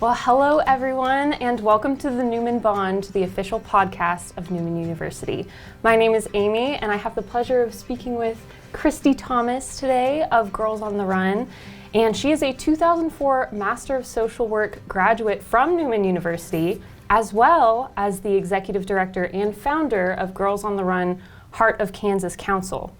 Well, hello everyone, and welcome to the Newman Bond, the official podcast of Newman University. My name is Amy, and I have the pleasure of speaking with Christy Thomas today of Girls on the Run. And she is a 2004 Master of Social Work graduate from Newman University, as well as the executive director and founder of Girls on the Run Heart of Kansas Council.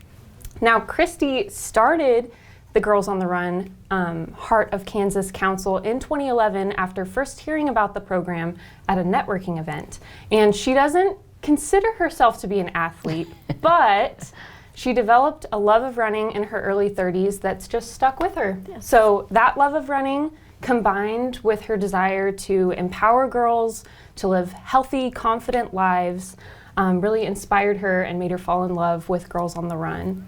Now, Christy started the Girls on the Run Heart of Kansas Council in 2011 after first hearing about the program at a networking event. And she doesn't consider herself to be an athlete, but she developed a love of running in her early 30s that's just stuck with her. Yes. So that love of running, combined with her desire to empower girls to live healthy, confident lives, really inspired her and made her fall in love with Girls on the Run.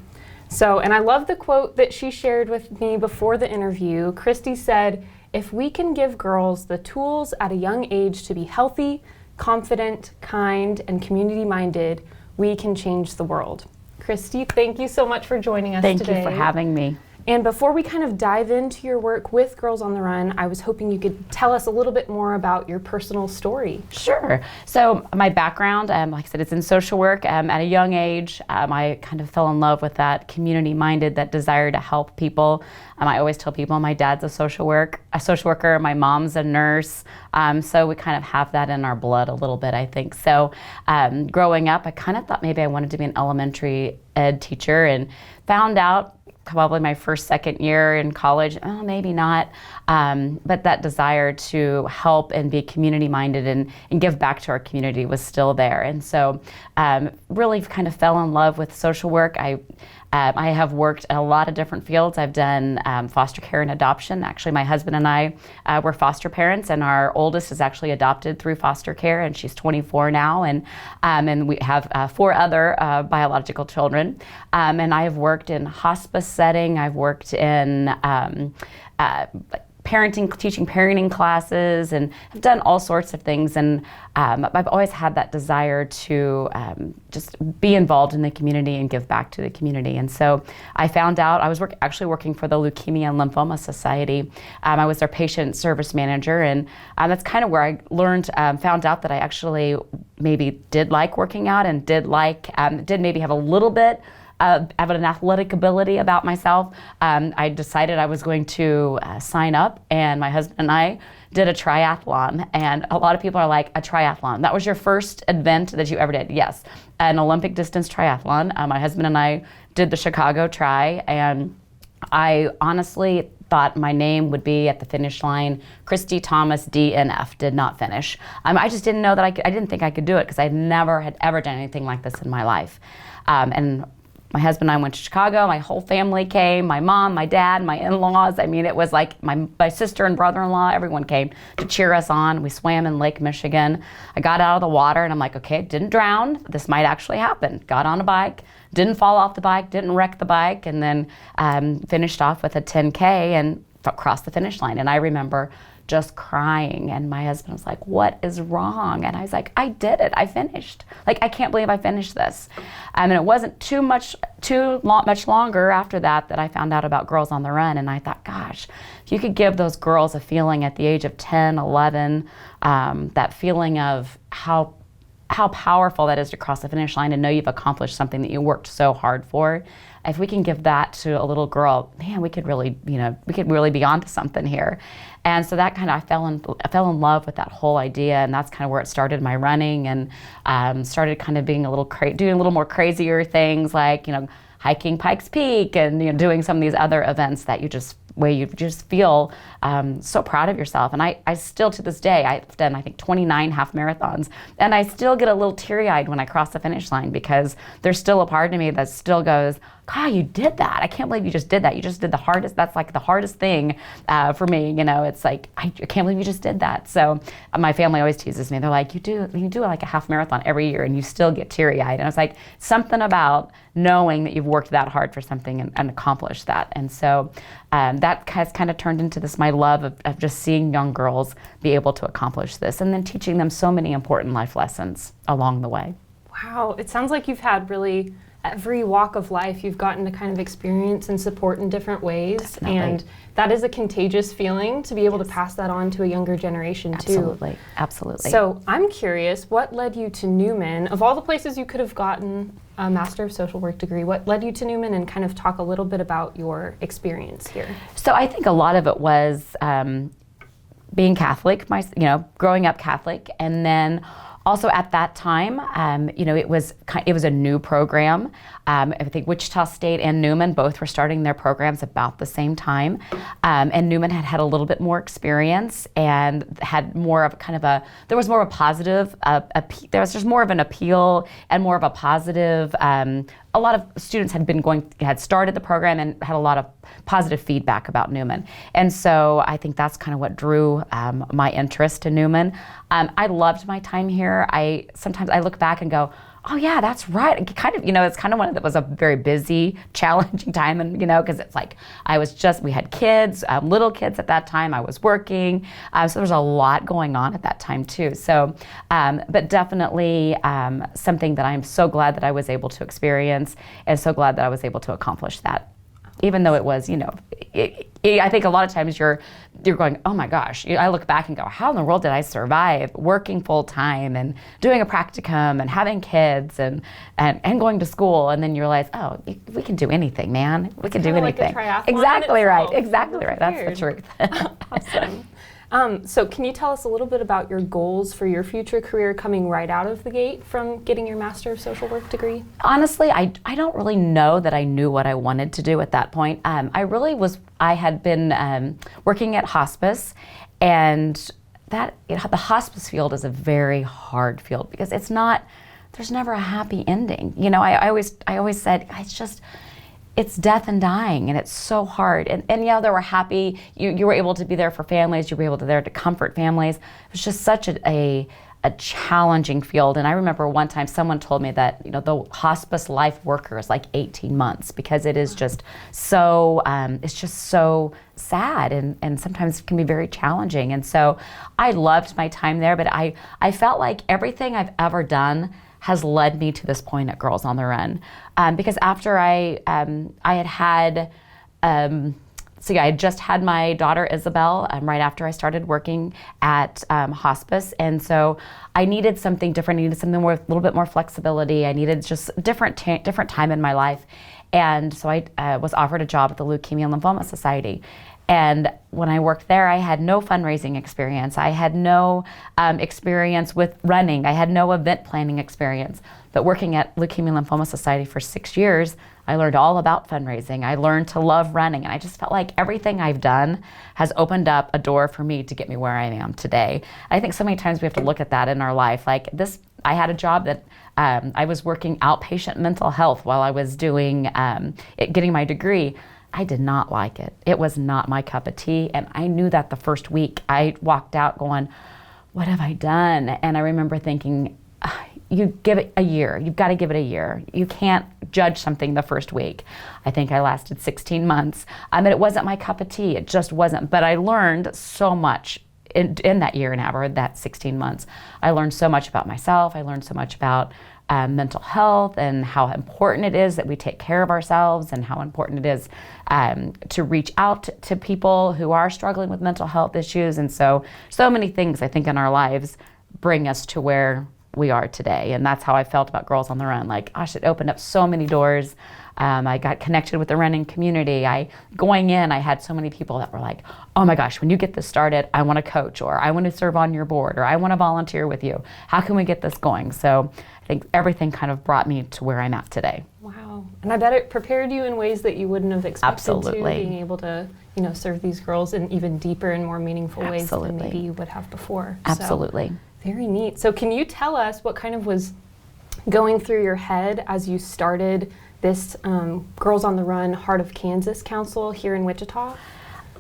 So, and I love the quote that she shared with me before the interview. Christy said, "If we can give girls the tools at a young age to be healthy, confident, kind, and community-minded, we can change the world." Christy, thank you so much for joining us today. Thank you for having me. And before we kind of dive into your work with Girls on the Run, I was hoping you could tell us a little bit more about your personal story. Sure. So my background, like I said, it's in social work. At a young age, I kind of fell in love with that community-minded, that desire to help people. I always tell people my dad's a social worker, my mom's a nurse. So we kind of have that in our blood a little bit, I think. So growing up, I kind of thought maybe I wanted to be an elementary ed teacher, and found out probably my second year in college, maybe not, but that desire to help and be community-minded and give back to our community was still there. And so really kind of fell in love with social work. I have worked in a lot of different fields. I've done foster care and adoption. Actually, my husband and I were foster parents, and our oldest is actually adopted through foster care, and she's 24 now, and we have 4 other biological children. And I have worked in hospice setting. I've worked in teaching parenting classes, and I've done all sorts of things. And I've always had that desire to just be involved in the community and give back to the community. And so I found out, I was actually working for the Leukemia and Lymphoma Society. I was their patient service manager, and that's kind of where I found out that I actually maybe did like working out, and did maybe have a little bit of an athletic ability about myself. I decided I was going to sign up, and my husband and I did a triathlon. And a lot of people are like, a triathlon? That was your first event that you ever did? Yes, an Olympic distance triathlon. My husband and I did the Chicago Tri, and I honestly thought my name would be at the finish line, Christy Thomas DNF, did not finish. I just didn't know that I didn't think I could do it, because I never had ever done anything like this in my life. And my husband and I went to Chicago. My whole family came, my mom, my dad, my in-laws. I mean, it was like my sister and brother-in-law, everyone came to cheer us on. We swam in Lake Michigan. I got out of the water, and I'm like, okay, didn't drown. This might actually happen. Got on a bike, didn't fall off the bike, didn't wreck the bike, and then finished off with a 10K and crossed the finish line. And I remember just crying, and my husband was like, "What is wrong?" And I was like, "I did it. I finished. Like, I can't believe I finished this." And it wasn't too much longer after that I found out about Girls on the Run, and I thought, gosh, if you could give those girls a feeling at the age of 10, 11, that feeling of how powerful that is to cross the finish line and know you've accomplished something that you worked so hard for. If we can give that to a little girl, man, we could really be onto something here. And so that kind of, I fell in love with that whole idea, and that's kind of where it started my running, and started kind of being doing a little more crazier things, like, hiking Pikes Peak, and doing some of these other events that you just feel so proud of yourself. And I still, to this day, I've done, I think, 29 half marathons, and I still get a little teary-eyed when I cross the finish line, because there's still a part of me that still goes, God, you did that. I can't believe you just did that. You just did the hardest, that's like the hardest thing for me. It's like, I can't believe you just did that. So my family always teases me. They're like, you do like a half marathon every year, and you still get teary-eyed. And I was like, something about knowing that you've worked that hard for something and accomplished that. And so that has kind of turned into my love of just seeing young girls be able to accomplish this, and then teaching them so many important life lessons along the way. Wow, it sounds like you've had really every walk of life you've gotten to kind of experience and support in different ways. Definitely. And that is a contagious feeling to be able to pass that on to a younger generation too. Absolutely, absolutely. So I'm curious, what led you to Newman? Of all the places you could have gotten a Master of Social Work degree, what led you to Newman, and kind of talk a little bit about your experience here? So I think a lot of it was being Catholic, growing up Catholic, and then also at that time, it was a new program. I think Wichita State and Newman both were starting their programs about the same time, and Newman had a little bit more experience and had more of there was more of a positive, there was just more of an appeal and more of a positive. A lot of students had started the program and had a lot of positive feedback about Newman. And so I think that's kind of what drew my interest in Newman. I loved my time here. Sometimes I look back and go, oh yeah, that's right. It's kind of one that was a very busy, challenging time, and because it's like we had kids, little kids at that time. I was working, so there was a lot going on at that time too. So, but definitely something that I'm so glad that I was able to experience, and so glad that I was able to accomplish that. Even though it was, I think a lot of times you're going, oh my gosh. I look back and go, how in the world did I survive working full time and doing a practicum and having kids and going to school? And then you realize, oh, we can do anything, man. We can do anything. Like a triathlon Exactly right. itself. Exactly right. That's the truth. Awesome. So can you tell us a little bit about your goals for your future career coming right out of the gate from getting your Master of Social Work degree? Honestly, I don't really know that I knew what I wanted to do at that point. I had been working at hospice, and the hospice field is a very hard field because there's never a happy ending. I always said, it's death and dying, and it's so hard. And there were happy, you were able to be there for families, you were able to there to comfort families. It was just such a challenging field. And I remember one time someone told me that, the hospice life worker is like 18 months because it is just so, it's just so sad and sometimes can be very challenging. And so I loved my time there, but I felt like everything I've ever done has led me to this point at Girls on the Run. Because after I had just had my daughter Isabel right after I started working at hospice, and so I needed something different. I needed something with a little bit more flexibility. I needed just different time in my life, and so I was offered a job at the Leukemia and Lymphoma Society. And when I worked there, I had no fundraising experience. I had no experience with running. I had no event planning experience. But working at Leukemia and Lymphoma Society for 6 years, I learned all about fundraising. I learned to love running. And I just felt like everything I've done has opened up a door for me to get me where I am today. I think so many times we have to look at that in our life. Like this, I had a job that I was working outpatient mental health while I was doing getting my degree. I did not like it. It was not my cup of tea. And I knew that the first week. I walked out going, what have I done? And I remember thinking, you give it a year. You've got to give it a year. You can't judge something the first week. I think I lasted 16 months. And it wasn't my cup of tea. It just wasn't. But I learned so much in that year and a half, or that 16 months. I learned so much about myself. I learned so much about mental health and how important it is that we take care of ourselves, and how important it is to reach out to people who are struggling with mental health issues. And so many things I think in our lives bring us to where we are today. And that's how I felt about Girls on the Run. Like, gosh, it opened up so many doors. I got connected with the running community. Going in, I had so many people that were like, oh my gosh, when you get this started, I want to coach, or I want to serve on your board, or I want to volunteer with you. How can we get this going? So I think everything kind of brought me to where I'm at today. Wow. And I bet it prepared you in ways that you wouldn't have expected Absolutely. to, being able to, serve these girls in even deeper and more meaningful ways than maybe you would have before. Absolutely. So, very neat. So can you tell us what kind of was going through your head as you started this Girls on the Run Heart of Kansas Council here in Wichita?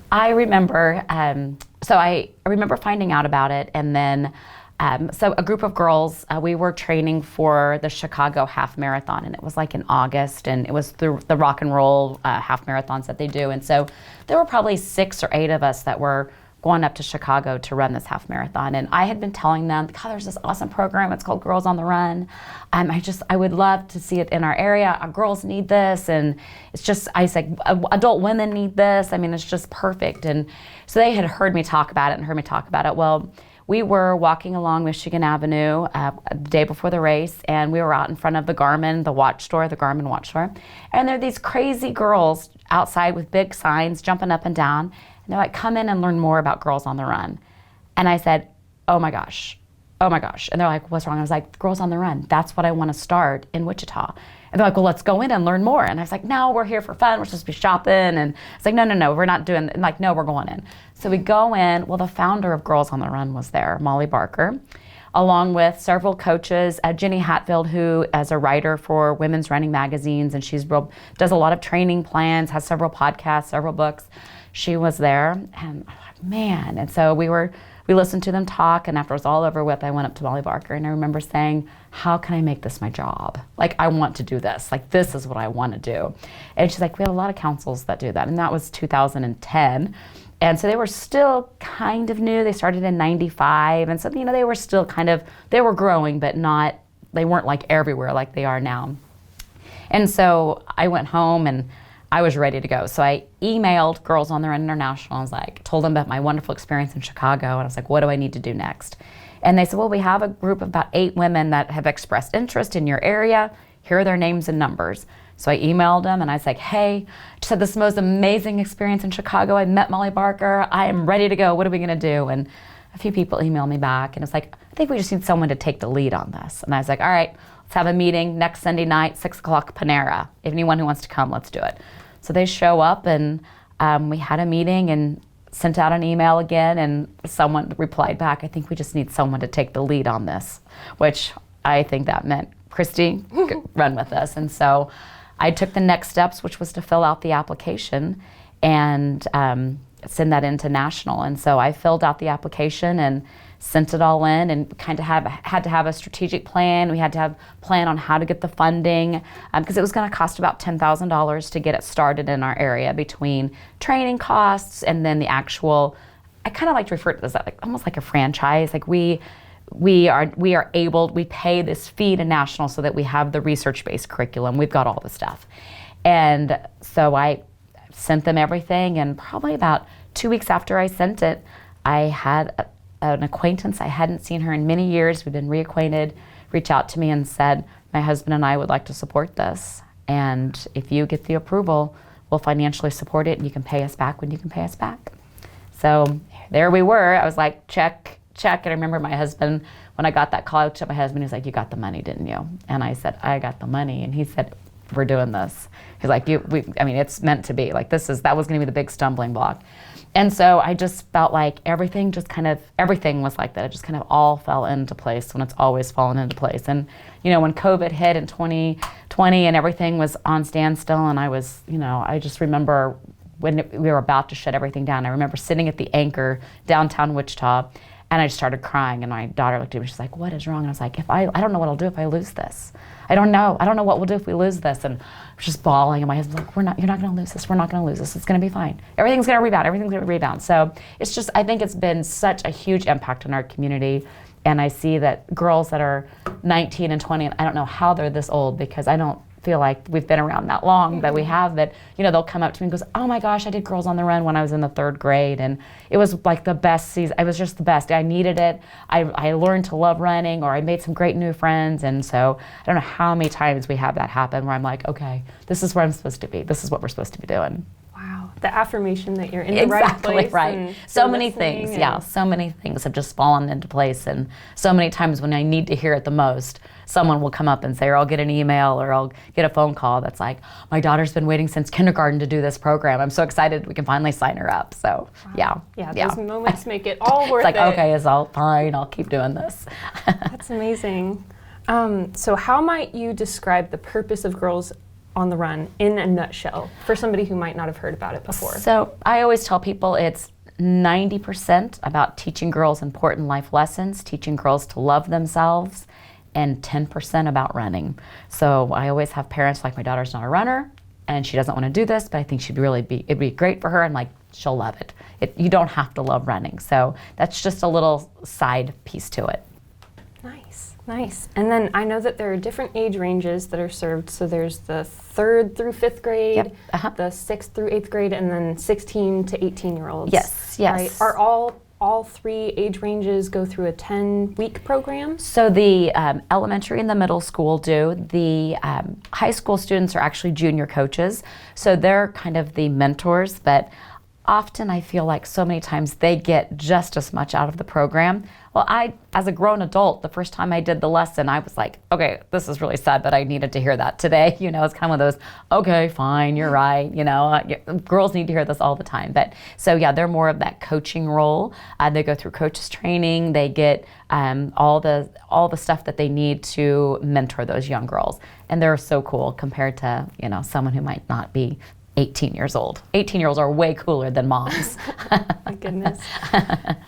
I remember, I remember finding out about it, and then so a group of girls, we were training for the Chicago Half Marathon, and it was like in August, and it was the rock and roll half marathons that they do. And so there were probably 6 or 8 of us that were going up to Chicago to run this half marathon. And I had been telling them, God, there's this awesome program. It's called Girls on the Run. I would love to see it in our area. Our girls need this. And it's just, I said, adult women need this. I mean, it's just perfect. And so they had heard me talk about it. Well, we were walking along Michigan Avenue the day before the race, and we were out in front of the Garmin watch store. And there are these crazy girls outside with big signs jumping up and down. And they're like, come in and learn more about Girls on the Run. And I said, oh my gosh. And they're like, what's wrong? I was like, Girls on the Run, that's what I want to start in Wichita. And they're like, well, let's go in and learn more. And I was like, no, we're here for fun. We're supposed to be shopping. And it's like, no, we're not doing that. And like, no, we're going in. So we go in. Well, the founder of Girls on the Run was there, Molly Barker, along with several coaches. Jenny Hatfield, who is a writer for women's running magazines, and does a lot of training plans, has several podcasts, several books. She was there, and man, and so we listened to them talk, and after it was all over with, I went up to Molly Barker, and I remember saying, how can I make this my job? Like, I want to do this. Like, this is what I want to do. And she's like, we have a lot of councils that do that, and that was 2010. And so they were still kind of new. They started in 95, and so, they were still they were growing, but they weren't like everywhere like they are now. And so I went home, and I was ready to go. So I emailed Girls on the Run International. I was like, told them about my wonderful experience in Chicago. And I was like, what do I need to do next? And they said, well, we have a group of about 8 women that have expressed interest in your area. Here are their names and numbers. So I emailed them and I was like, hey, just had this most amazing experience in Chicago. I met Molly Barker. I am ready to go. What are we gonna do? And a few people emailed me back and it's like, I think we just need someone to take the lead on this. And I was like, all right, let's have a meeting next Sunday night, 6 o'clock, Panera. If anyone who wants to come, let's do it. So they show up and we had a meeting and sent out an email again, and someone replied back, I think we just need someone to take the lead on this, which I think that meant Christy, run with us. And so I took the next steps, which was to fill out the application and send that into national. And so I filled out the application and sent it all in, and kind of had to have a strategic plan. We had to have a plan on how to get the funding, because it was going to cost about $10,000 to get it started in our area, between training costs and then the actual, I kind of like to refer to this as like almost like a franchise. Like we pay this fee to national so that we have the research-based curriculum. We've got all the stuff. And so I sent them everything, and probably about 2 weeks after I sent it, I had an acquaintance. I hadn't seen her in many years. We've been reacquainted, reach out to me and said, my husband and I would like to support this. And if you get the approval, we'll financially support it, and you can pay us back when you can pay us back. So there we were. I was like, check. And I remember my husband, when I got that call, I looked at my husband, he's like, you got the money, didn't you? And I said, I got the money. And he said, we're doing this. He's like, it's meant to be. Like, that was gonna be the big stumbling block. And so I just felt like everything was like that. It just kind of all fell into place when it's always fallen into place. And, when COVID hit in 2020 and everything was on standstill, and I just remember when we were about to shut everything down, I remember sitting at the Anchor downtown Wichita, and I just started crying, and my daughter looked at me, she's like, what is wrong? And I was like, I don't know what I'll do if I lose this. I don't know what we'll do if we lose this. And I was just bawling, and my husband's like, you're not gonna lose this. We're not gonna lose this. It's gonna be fine. Everything's gonna rebound. So it's just, I think it's been such a huge impact on our community. And I see that girls that are 19 and 20, and I don't know how they're this old, because I don't feel like we've been around that long, but we have, that, they'll come up to me and goes, oh my gosh, I did Girls on the Run when I was in the 3rd grade, and it was like the best season. It was just the best. I needed it. I learned to love running, or I made some great new friends. And so I don't know how many times we have that happen where I'm like, okay, this is where I'm supposed to be. This is what we're supposed to be doing. Wow, the affirmation that you're in the right place. Right. So many things, so many things have just fallen into place, and so many times when I need to hear it the most, someone will come up and say, or I'll get an email, or I'll get a phone call that's like, my daughter's been waiting since kindergarten to do this program. I'm so excited we can finally sign her up. So, wow. Yeah, those moments make it all worth it. It's like, okay, it's all fine, I'll keep doing this. That's amazing. So how might you describe the purpose of Girls on the Run in a nutshell for somebody who might not have heard about it before? So I always tell people it's 90% about teaching girls important life lessons, teaching girls to love themselves, and 10% about running. So I always have parents like, my daughter's not a runner and she doesn't want to do this, but I think it'd be great for her. I'm like, she'll love it. You don't have to love running. So that's just a little side piece to it. Nice. And then I know that there are different age ranges that are served. So there's the 3rd through 5th grade, Yep. the 6th through 8th grade, and then 16 to 18-year-olds. Yes. Right? Are all 3 age ranges go through a 10-week program? So the elementary and the middle school do. The high school students are actually junior coaches. So they're kind of the mentors, but often I feel like so many times they get just as much out of the program. Well, as a grown adult, the first time I did the lesson, I was like, okay, this is really sad, but I needed to hear that today. It's kind of one of those, okay, fine, you're right. Girls need to hear this all the time. But so yeah, they're more of that coaching role. They go through coaches training. They get all the stuff that they need to mentor those young girls. And they're so cool compared to, someone who might not be 18 years old. 18-year-olds are way cooler than moms. My goodness.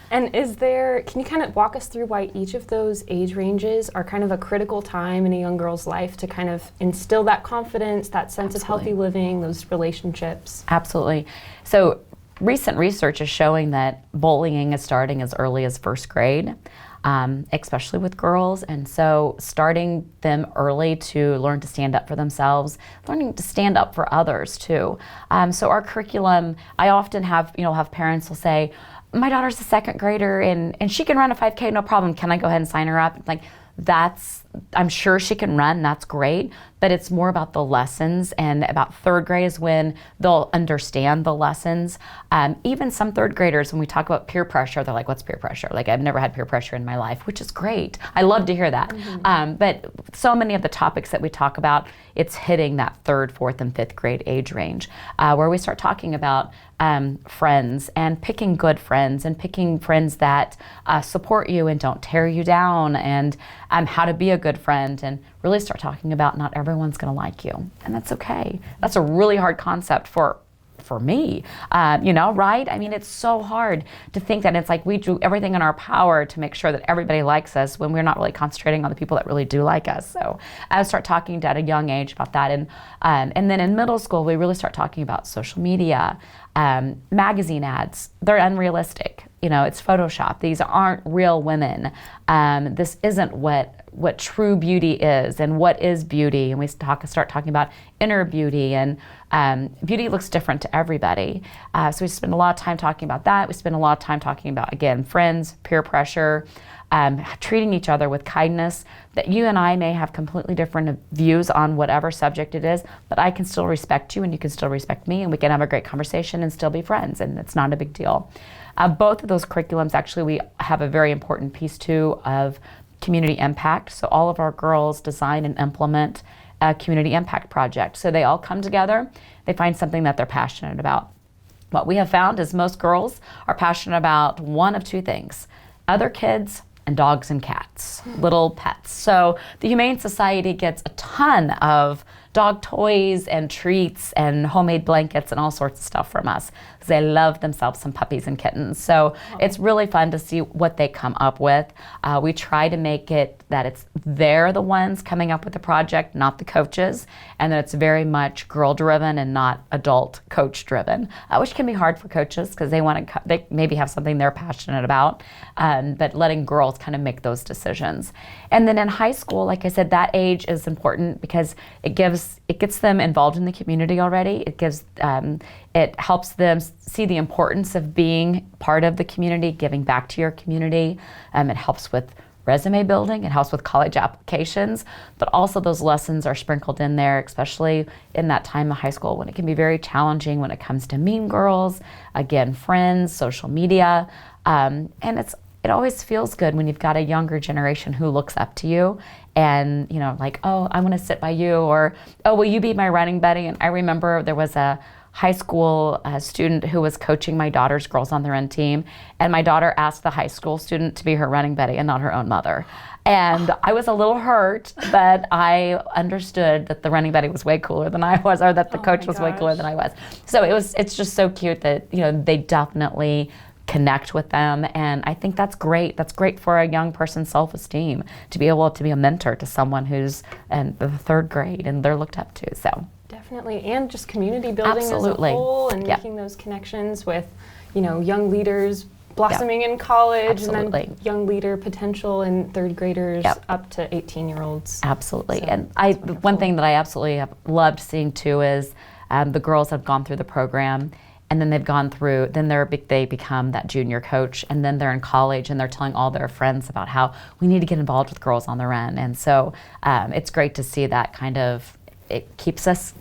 And can you kind of walk us through why each of those age ranges are kind of a critical time in a young girl's life to kind of instill that confidence, that sense of healthy living, those relationships? Absolutely. So recent research is showing that bullying is starting as early as 1st grade. Especially with girls. And so starting them early to learn to stand up for themselves, learning to stand up for others too. So our curriculum, I often have parents will say, my daughter's a 2nd grader and she can run a 5K, no problem. Can I go ahead and sign her up? Like, I'm sure she can run, that's great, but it's more about the lessons, and about 3rd grade is when they'll understand the lessons. Even some 3rd graders, when we talk about peer pressure, they're like, what's peer pressure? Like, I've never had peer pressure in my life, which is great. I love to hear that. Mm-hmm. But so many of the topics that we talk about, it's hitting that 3rd, 4th, and 5th grade age range, where we start talking about friends and picking good friends and picking friends that support you and don't tear you down, and how to be a good friend, and really start talking about not everyone's going to like you, and that's okay. That's a really hard concept for me, right? I mean, it's so hard to think that it's like we do everything in our power to make sure that everybody likes us when we're not really concentrating on the people that really do like us. So I start talking at a young age about that, and then in middle school we really start talking about social media, magazine ads. They're unrealistic. It's Photoshop. These aren't real women. This isn't what true beauty is, and what is beauty. And we start talking about inner beauty, and beauty looks different to everybody. So we spend a lot of time talking about that. We spend a lot of time talking about, again, friends, peer pressure, treating each other with kindness, that you and I may have completely different views on whatever subject it is, but I can still respect you and you can still respect me, and we can have a great conversation and still be friends, and it's not a big deal. Both of those curriculums, actually, we have a very important piece too of community impact. So all of our girls design and implement a community impact project. So they all come together, they find something that they're passionate about. What we have found is most girls are passionate about one of 2 things: other kids and dogs and cats, little pets. So the Humane Society gets a ton of dog toys and treats and homemade blankets and all sorts of stuff from us, because they love themselves some puppies and kittens. So it's really fun to see what they come up with. We try to make it that they're the ones coming up with the project, not the coaches, and that it's very much girl-driven and not adult coach-driven, which can be hard for coaches because they maybe have something they're passionate about, but letting girls kind of make those decisions. And then in high school, like I said, that age is important because it gets them involved in the community already. It helps them see the importance of being part of the community, giving back to your community. It helps with resume building, it helps with college applications, but also those lessons are sprinkled in there, especially in that time of high school when it can be very challenging when it comes to mean girls, again, friends, social media, and it always feels good when you've got a younger generation who looks up to you and, like, oh, I want to sit by you, or, oh, will you be my running buddy? And I remember there was a high school student who was coaching my daughter's Girls on the Run team, and my daughter asked the high school student to be her running buddy and not her own mother. And I was a little hurt, but I understood that the running buddy was way cooler than I was, or that the coach was way cooler than I was. So it's just so cute that, they definitely connect with them, and I think that's great. That's great for a young person's self-esteem to be able to be a mentor to someone who's in the 3rd grade and they're looked up to. So Definitely, and just community building Absolutely. as a whole, and Yep. making those connections with, young leaders blossoming in college, Absolutely. and then young leader potential in third graders Yep. up to 18-year-olds. Absolutely. So And that's one wonderful. thing that I absolutely have loved seeing too is the girls have gone through the program, and then they become that junior coach, and then they're in college and they're telling all their friends about how we need to get involved with Girls on the Run. And so it's great to see that kind of, it keeps us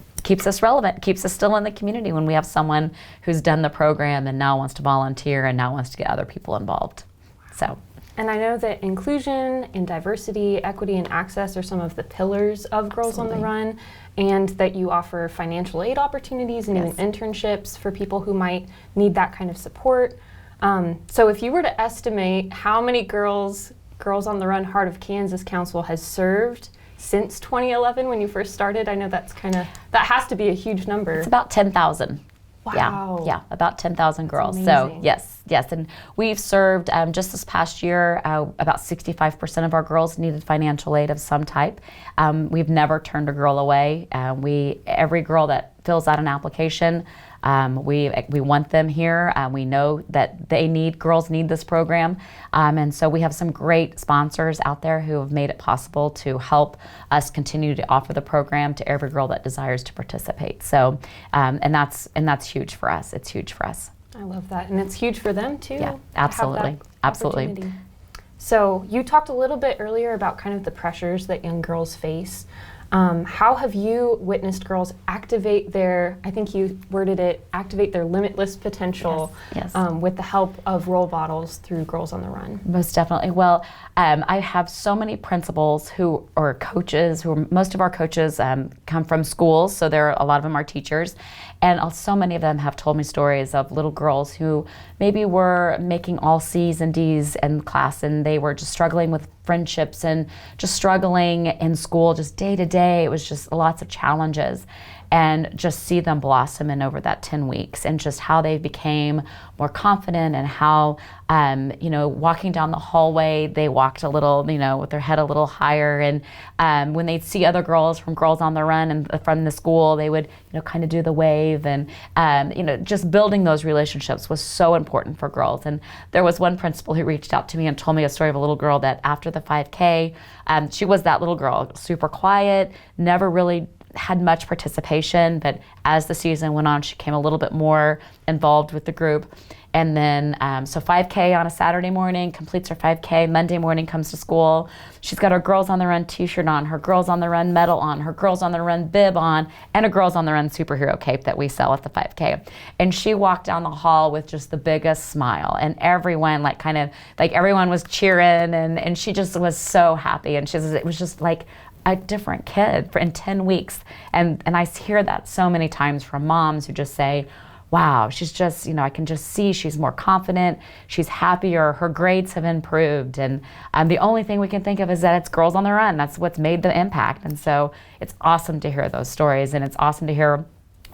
relevant, keeps us still in the community when we have someone who's done the program and now wants to volunteer and now wants to get other people involved. So. And I know that inclusion and diversity, equity, and access are some of the pillars of Girls on the Run, and that you offer financial aid opportunities and Yes. even internships for people who might need that kind of support. So if you were to estimate how many Girls on the Run Heart of Kansas Council has served since 2011 when you first started, I know that has to be a huge number. It's about 10,000. Wow. Yeah, about 10,000 girls. That's So amazing. yes. And we've served, just this past year, about 65% of our girls needed financial aid of some type. We've never turned a girl away. Every girl that fills out an application, we want them here. We know that girls need this program. And so we have some great sponsors out there who have made it possible to help us continue to offer the program to every girl that desires to participate. So, and that's huge for us. It's huge for us. I love that. And it's huge for them too. Yeah, to have absolutely. that Absolutely. opportunity. So you talked a little bit earlier about kind of the pressures that young girls face. How have you witnessed girls activate I think you worded it, activate their limitless potential Yes. with the help of role models through Girls on the Run? Most definitely. Well, I have so many principals or coaches most of our coaches come from schools, so a lot of them are teachers. And so many of them have told me stories of little girls who maybe were making all C's and D's in class, and they were just struggling with friendships and just struggling in school, just day to day. It was just lots of challenges. And just see them blossom in over that 10 weeks, and just how they became more confident, and how, walking down the hallway, they walked a little, with their head a little higher. And when they'd see other girls from Girls on the Run and from the school, they would, kind of do the wave. And, just building those relationships was so important for girls. And there was one principal who reached out to me and told me a story of a little girl that after the 5K, she was that little girl, super quiet, never really had much participation, but as the season went on, she became a little bit more involved with the group. And then, so 5K on a Saturday morning, completes her 5K, Monday morning comes to school. She's got her Girls on the Run t-shirt on, her Girls on the Run medal on, her Girls on the Run bib on, and a Girls on the Run superhero cape that we sell at the 5K. And she walked down the hall with just the biggest smile, and everyone everyone was cheering, and she just was so happy. And it was just like a different kid in 10 weeks. And I hear that so many times from moms who just say, wow, she's just, I can just see she's more confident, she's happier, her grades have improved. And the only thing we can think of is that it's Girls on the Run. That's what's made the impact. And so it's awesome to hear those stories, and it's awesome to hear.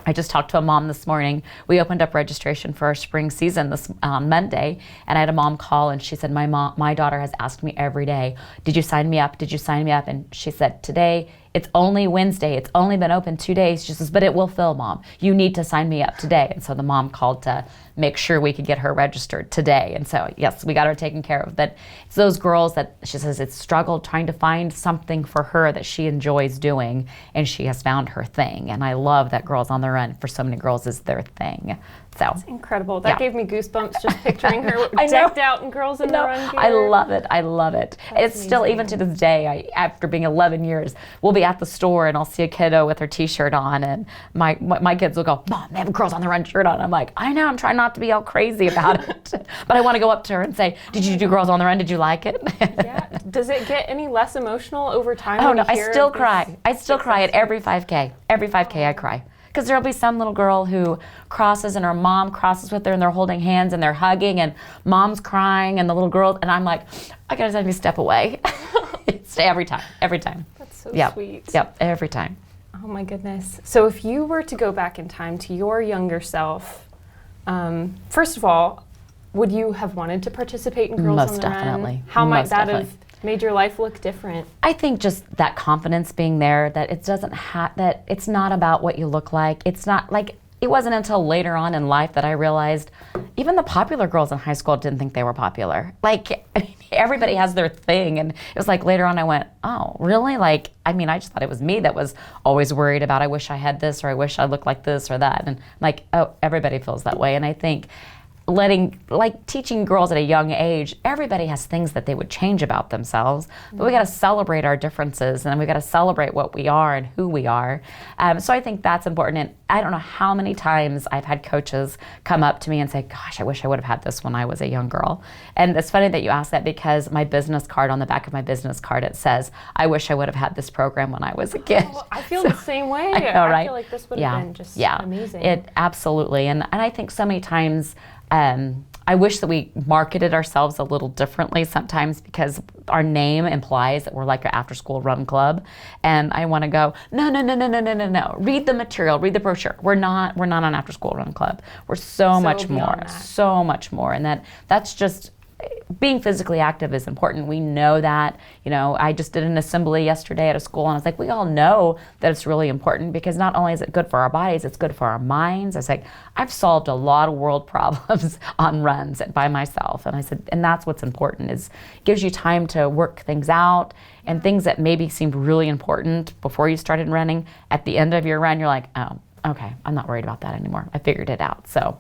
I just talked to a mom this morning. We opened up registration for our spring season on Monday, and I had a mom call, and she said, my daughter has asked me every day, did you sign me up? Did you sign me up? And she said, today, it's only Wednesday. It's only been open 2 days. She says, but it will fill, Mom. You need to sign me up today. And so the mom called to make sure we could get her registered today. And so, yes, we got her taken care of. But it's those girls that she says it's struggled trying to find something for her that she enjoys doing, and she has found her thing. And I love that Girls on the Run for so many girls is their thing. So Incredible. That Yeah. gave me goosebumps just picturing her I know. decked out in Girls on the No, Run gear. I love it. I love it. That's It's still, even to this day, after being 11 years, we'll be at the store and I'll see a kiddo with her t-shirt on, and my kids will go, Mom, they have a Girls on the Run shirt on. I'm like, I know, I'm trying not to be all crazy about it. But I want to go up to her and say, did you do Girls on the Run? Did you like it? Yeah. Does it get any less emotional over time? Oh when no, you I hear still of this cry. I still cry at success? every 5K. Every 5K I cry. Because there'll be some little girl who crosses and her mom crosses with her and they're holding hands and they're hugging and mom's crying and the little girl, and I'm like, I gotta let me step away. It's every time. That's so Yep. sweet. Yep, every time. Oh my goodness. So if you were to go back in time to your younger self, first of all, would you have wanted to participate in Girls Most on the definitely. Run? How might Most that definitely. have made your life look different? I think just that confidence being there, that it doesn't that it's not about what you look like. It's not like, it wasn't until later on in life that I realized even the popular girls in high school didn't think they were popular. Like, I mean, everybody has their thing. And it was like later on I went, oh, really? Like, I mean, I just thought it was me that was always worried about, I wish I had this, or I wish I looked like this or that. And like, oh, everybody feels that way. And I think teaching girls at a young age, everybody has things that they would change about themselves, but we got to celebrate our differences, and we got to celebrate what we are and who we are. So I think that's important. And I don't know how many times I've had coaches come up to me and say, gosh, I wish I would have had this when I was a young girl. And it's funny that you asked that, because my business card, on the back of my business card, it says, I wish I would have had this program when I was a kid. Oh, I feel the same way. I know, right? I feel like this would have been just amazing. It absolutely. And I think so many times, I wish that we marketed ourselves a little differently sometimes, because our name implies that we're like an after-school run club, and I want to go, no. Read the material, read the brochure. We're not an after-school run club. We're so much more, and that's just. Being physically active is important. We know that. You know, I just did an assembly yesterday at a school, and I was like, we all know that it's really important, because not only is it good for our bodies, it's good for our minds. I was like, I've solved a lot of world problems on runs by myself. And I said, and that's what's important, is it gives you time to work things out, and things that maybe seemed really important before you started running, at the end of your run, you're like, oh, okay, I'm not worried about that anymore. I figured it out. So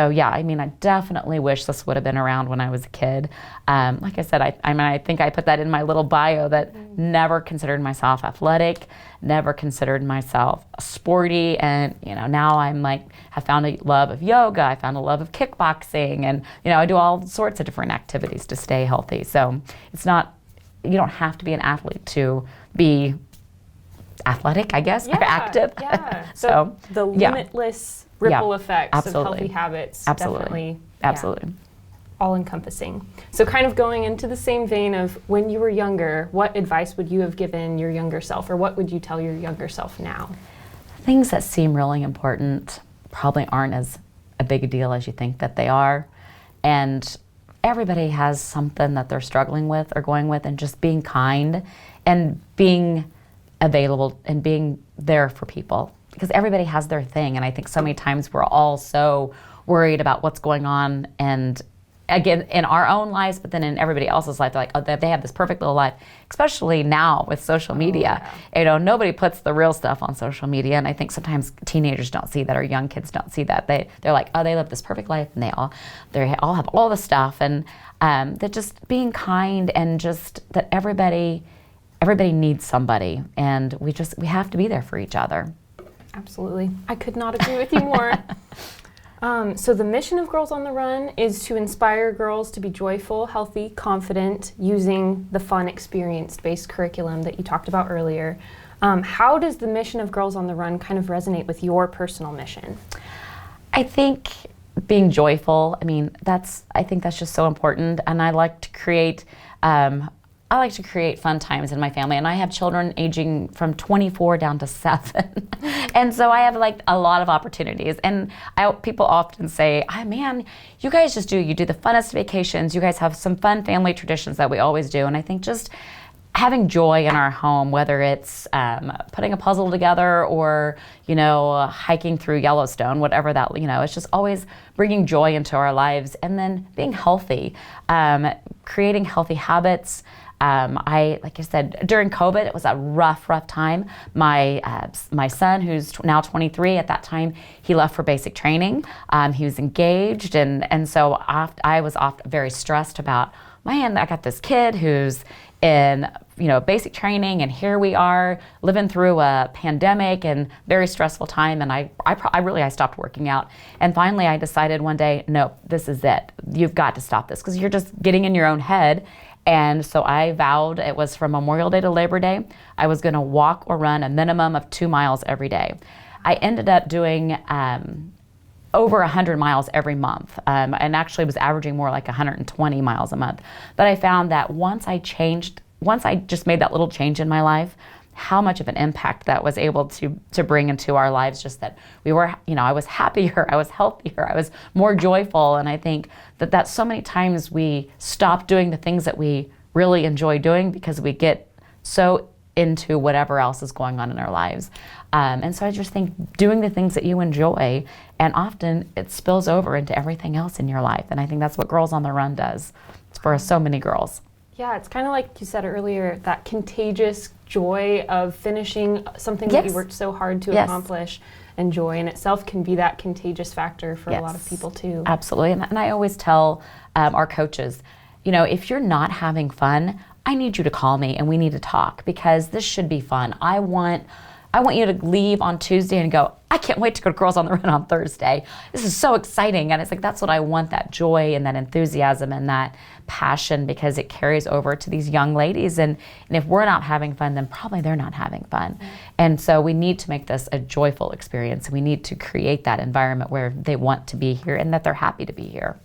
yeah, I mean, I definitely wish this would have been around when I was a kid. Like I said, I think I put that in my little bio, that never considered myself athletic, never considered myself sporty. And, you know, now I'm like, have found a love of yoga. I found a love of kickboxing. And, you know, I do all sorts of different activities to stay healthy. So it's not, you don't have to be an athlete to be athletic, I guess, or active. Yeah. So the limitless ripple effects of healthy habits, definitely all encompassing. So kind of going into the same vein of when you were younger, what advice would you have given your younger self, or what would you tell your younger self now? Things that seem really important probably aren't as a big a deal as you think that they are. And everybody has something that they're struggling with or going with, and just being kind and being available and being there for people, because everybody has their thing. And I think so many times we're all so worried about what's going on, and again, in our own lives, but then in everybody else's life, they're like, oh, they have this perfect little life, especially now with social media. You know, nobody puts the real stuff on social media. And I think sometimes teenagers don't see that, or young kids don't see that. They're like, oh, they live this perfect life, and they all have all the stuff. And that just being kind, and just that everybody needs somebody, and we have to be there for each other. Absolutely. I could not agree with you more. So the mission of Girls on the Run is to inspire girls to be joyful, healthy, confident, using the fun, experience-based curriculum that you talked about earlier. How does the mission of Girls on the Run kind of resonate with your personal mission? I think being joyful, I think that's just so important. And I like to create fun times in my family, and I have children aging from 24 down to 7. And so I have like a lot of opportunities. And people often say, oh, man, you guys you do the funnest vacations. You guys have some fun family traditions that we always do. And I think just having joy in our home, whether it's putting a puzzle together, or, you know, hiking through Yellowstone, whatever that, you know, it's just always bringing joy into our lives. And then being healthy, creating healthy habits. Like I said, during COVID, it was a rough time. My son, who's now 23, at that time, he left for basic training. He was engaged, and so I was often very stressed about, man, I got this kid who's in, you know, basic training, and here we are living through a pandemic and very stressful time. And I stopped working out. And finally, I decided one day, no, this is it. You've got to stop this, because you're just getting in your own head. And so I vowed, it was from Memorial Day to Labor Day, I was going to walk or run a minimum of 2 miles every day. I ended up doing over 100 miles every month, and actually was averaging more like 120 miles a month. But I found that once I just made that little change in my life, how much of an impact that was able to bring into our lives. Just that we were, you know, I was happier, I was healthier, I was more joyful. And I think that so many times we stop doing the things that we really enjoy doing because we get so into whatever else is going on in our lives. And so I just think doing the things that you enjoy, and often it spills over into everything else in your life. And I think that's what Girls on the Run does for so many girls. Yeah, it's kind of like you said earlier, that contagious joy of finishing something that you worked so hard to accomplish, and joy in itself can be that contagious factor for a lot of people too. Absolutely, and I always tell our coaches, if you're not having fun, I need you to call me and we need to talk, because this should be fun. I want you to leave on Tuesday and go, I can't wait to go to Girls on the Run on Thursday. This is so exciting. And it's like, that's what I want, that joy and that enthusiasm and that passion, because it carries over to these young ladies. And if we're not having fun, then probably they're not having fun. Mm-hmm. And so we need to make this a joyful experience. We need to create that environment where they want to be here and that they're happy to be here.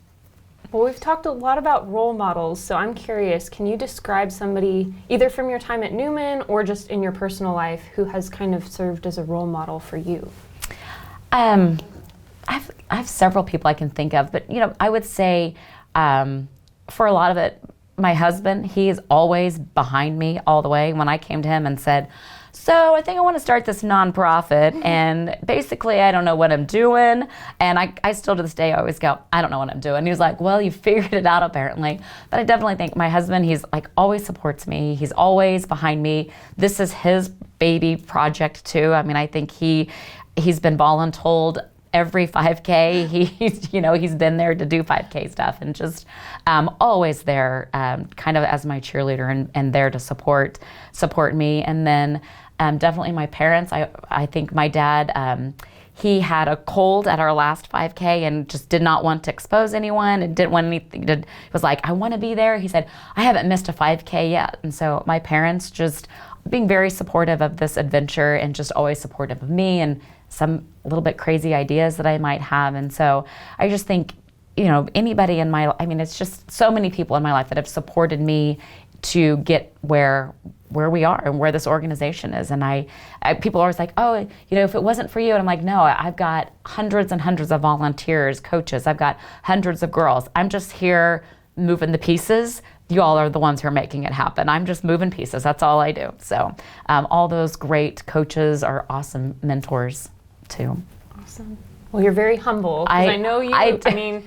Well, we've talked a lot about role models, so I'm curious, can you describe somebody, either from your time at Newman or just in your personal life, who has kind of served as a role model for you? I have several people I can think of, but I would say for a lot of it, my husband, he is always behind me all the way. When I came to him and said, so I think I want to start this nonprofit, and basically I don't know what I'm doing, and I still to this day always go, I don't know what I'm doing. He was like, well, you figured it out apparently. But I definitely think my husband, he's like always supports me. He's always behind me. This is his baby project too. I mean, I think he's been voluntold every 5K. He's been there to do 5K stuff, and just always there, kind of as my cheerleader and there to support me. And then definitely my parents. I think my dad, he had a cold at our last 5K and just did not want to expose anyone and didn't want anything to, was like, I want to be there. He said, I haven't missed a 5K yet. And so my parents just being very supportive of this adventure and just always supportive of me and some a little bit crazy ideas that I might have. And so I just think, anybody in it's just so many people in my life that have supported me to get where we are and where this organization is. And I people are always like, oh, if it wasn't for you. And I'm like, no, I've got hundreds and hundreds of volunteers, coaches. I've got hundreds of girls. I'm just here moving the pieces. You all are the ones who are making it happen. I'm just moving pieces. That's all I do. So all those great coaches are awesome mentors too. Awesome. Well, you're very humble. I know you.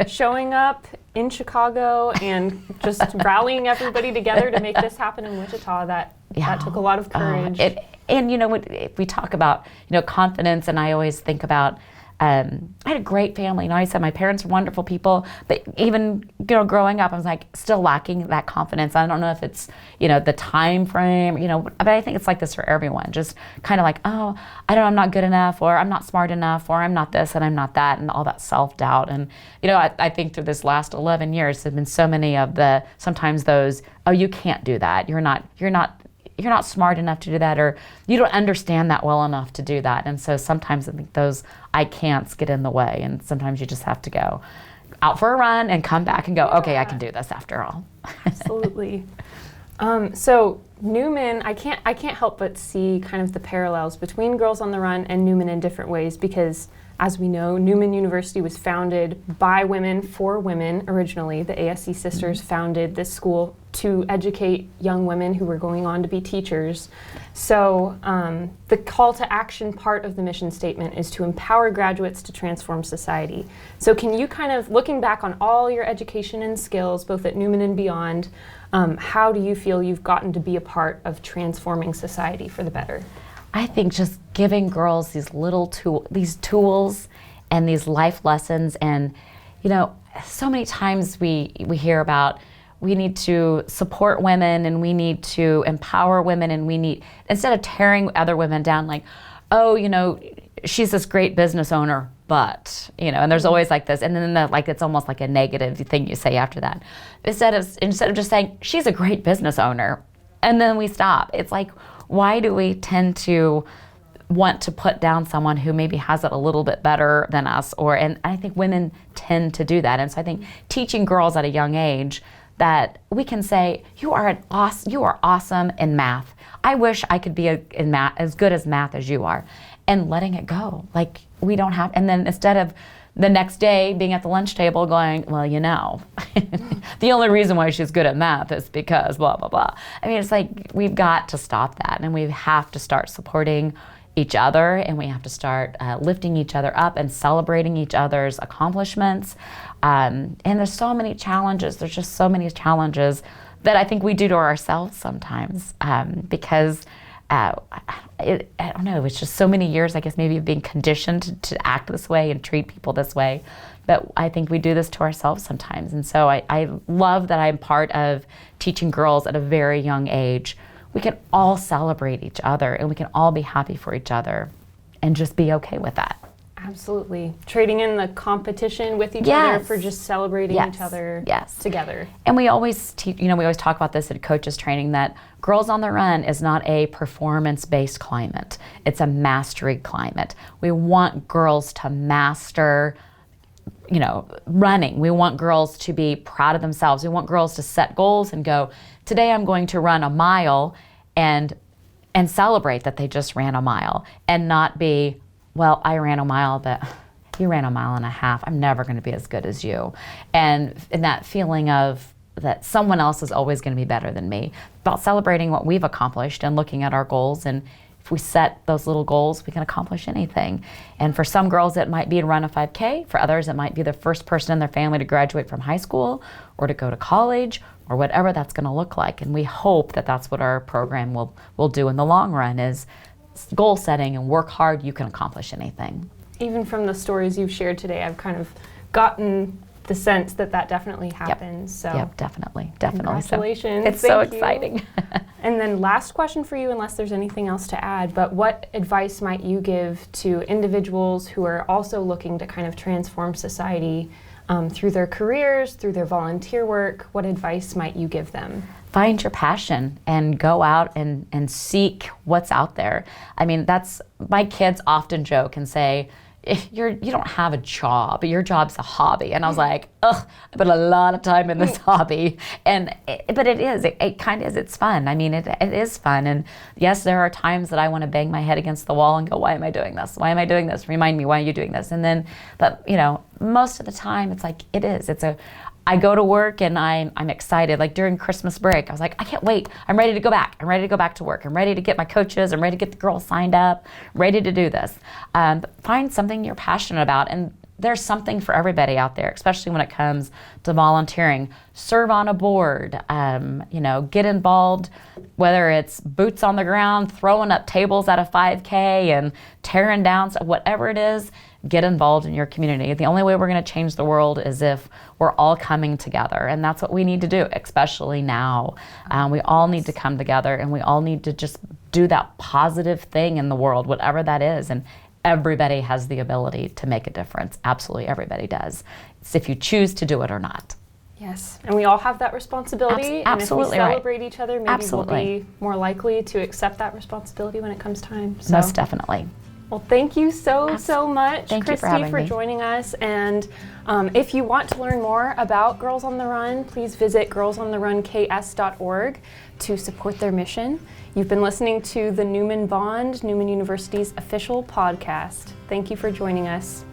Showing up in Chicago and just rallying everybody together to make this happen in Wichita, that took a lot of courage. If we talk about confidence, and I always think about, I had a great family. I said my parents were wonderful people, but even growing up, I was like still lacking that confidence. I don't know if it's the time frame, but I think it's like this for everyone. Just kind of like, oh, I'm not good enough, or I'm not smart enough, or I'm not this and I'm not that, and all that self-doubt. And I think through this last 11 years, there've been so many of sometimes those, oh, you can't do that. You're not smart enough to do that, or you don't understand that well enough to do that. And so sometimes I think those I can'ts get in the way, and sometimes you just have to go out for a run and come back and go, okay, I can do this after all. Absolutely. So Newman, I can't help but see kind of the parallels between Girls on the Run and Newman in different ways, because as we know, Newman University was founded by women for women originally. The ASC Sisters founded this school to educate young women who were going on to be teachers. So the call to action part of the mission statement is to empower graduates to transform society. So can you kind of, looking back on all your education and skills, both at Newman and beyond, how do you feel you've gotten to be a part of transforming society for the better? I think just giving girls these these tools and these life lessons. And so many times we hear about, we need to support women and we need to empower women, and we need, instead of tearing other women down, like, oh, she's this great business owner, but, and there's always like this, and then it's almost like a negative thing you say after that. Instead of just saying, she's a great business owner, and then we stop. It's like, why do we tend to want to put down someone who maybe has it a little bit better than us? And I think women tend to do that. And so I think teaching girls at a young age that we can say, you are awesome in math. I wish I could be in math as good as math as you are, and letting it go. Like, we don't have, and then instead of the next day being at the lunch table going, well, you know, the only reason why she's good at math is because blah, blah, blah. I mean, it's like we've got to stop that, and we have to start supporting each other, and we have to start lifting each other up and celebrating each other's accomplishments. And there's so many challenges. There's just so many challenges that I think we do to ourselves sometimes because I don't know, it's just so many years, I guess, maybe of being conditioned to act this way and treat people this way. But I think we do this to ourselves sometimes. And so I love that I'm part of teaching girls at a very young age. We can all celebrate each other, and we can all be happy for each other and just be okay with that. Absolutely. Trading in the competition with each other for just celebrating each other together. And we always teach, we always talk about this at coaches training, that Girls on the Run is not a performance-based climate. It's a mastery climate. We want girls to master, running. We want girls to be proud of themselves. We want girls to set goals and go, today I'm going to run a mile, and celebrate that they just ran a mile, and not be, well, I ran a mile, but you ran a mile and a half. I'm never going to be as good as you. And that feeling of that someone else is always going to be better than me. About celebrating what we've accomplished and looking at our goals. And if we set those little goals, we can accomplish anything. And for some girls, it might be to run a 5K. For others, it might be the first person in their family to graduate from high school or to go to college or whatever that's going to look like. And we hope that that's what our program will do in the long run, is goal setting and work hard, you can accomplish anything. Even from the stories you've shared today, I've kind of gotten the sense that definitely happens. Yep, definitely. Congratulations. So, it's so exciting. And then last question for you, unless there's anything else to add, but what advice might you give to individuals who are also looking to kind of transform society through their careers, through their volunteer work? What advice might you give them? Find your passion and go out and seek what's out there. I mean, that's, my kids often joke and say, if you don't have a job, your job's a hobby. And I was like, ugh, I put a lot of time in this hobby. But it is, it kind of is, it's fun. I mean, it is fun. And yes, there are times that I want to bang my head against the wall and go, why am I doing this? Why am I doing this? Remind me, why are you doing this? And then, but most of the time it's like, I go to work and I'm excited. Like during Christmas break, I was like, I can't wait. I'm ready to go back. I'm ready to go back to work. I'm ready to get my coaches. I'm ready to get the girls signed up. I'm ready to do this. But find something you're passionate about. And there's something for everybody out there, especially when it comes to volunteering. Serve on a board, get involved, whether it's boots on the ground, throwing up tables at a 5K and tearing down, whatever it is, get involved in your community. The only way we're going to change the world is if we're all coming together. And that's what we need to do, especially now. We all need to come together, and we all need to just do that positive thing in the world, whatever that is. And everybody has the ability to make a difference. Absolutely everybody does. It's if you choose to do it or not. Yes, and we all have that responsibility. Absolutely, and if we celebrate each other, maybe we'll be more likely to accept that responsibility when it comes time. So. Most definitely. Well, thank you so much, Thank Christy, you for me. joining us. And if you want to learn more about Girls on the Run, please visit girlsontheRunKS.org to support their mission. You've been listening to the Newman Bond, Newman University's official podcast. Thank you for joining us.